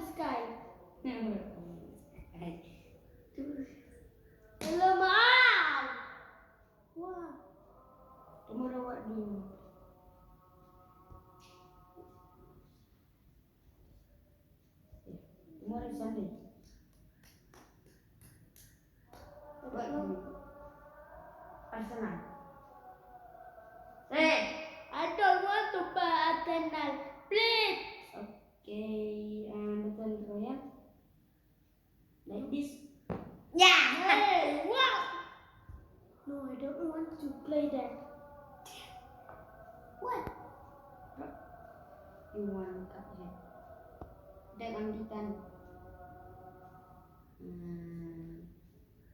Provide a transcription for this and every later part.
sky. Sky. Hello, Mom. Wow. Tomorrow what do you want? Tomorrow is Sunday. What do you? Arsenal. Say. I don't want to buy Arsenal. Please. Okay, Battle Royale. Like this. Hey, wow. No, I don't want to play that. What? You want Cuphead. Attack on Titan.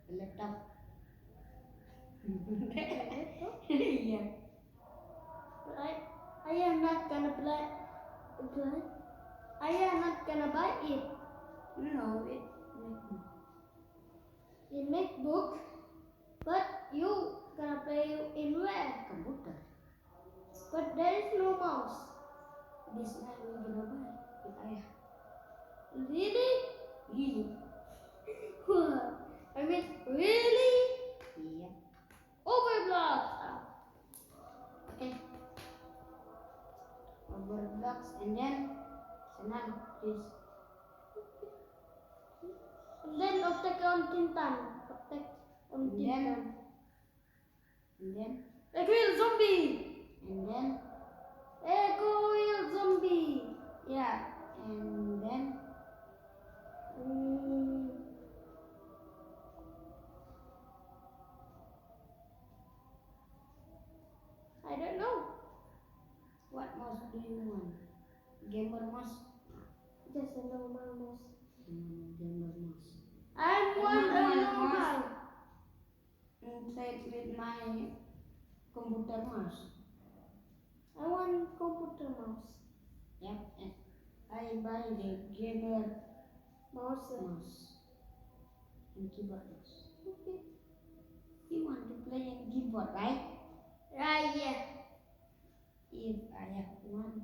Laptop. Yeah. But I am not gonna play. I am not gonna buy it. No, In MacBook, but you gonna play in where? computer. But there is no mouse. This night we're gonna buy with ayah. Really? Really? I mean, really? Yeah. Overblock. Okay. Overblocks and then Senang, please. And then Attack on Titan. Attack on And then? Titan. And then? Echo Wheel Zombie. And then? Echo Wheel Zombie. Yeah. And then? I don't know. What mouse do you want? Gamer mouse? Just a normal mouse. Gamer mouse. I want a normal. Inside with my computer mouse. I want computer mouse. Yep. I buy the gamer Mouse. and keyboard mouse. Okay. You want to play in keyboard, right? Right, yeah. If I have one.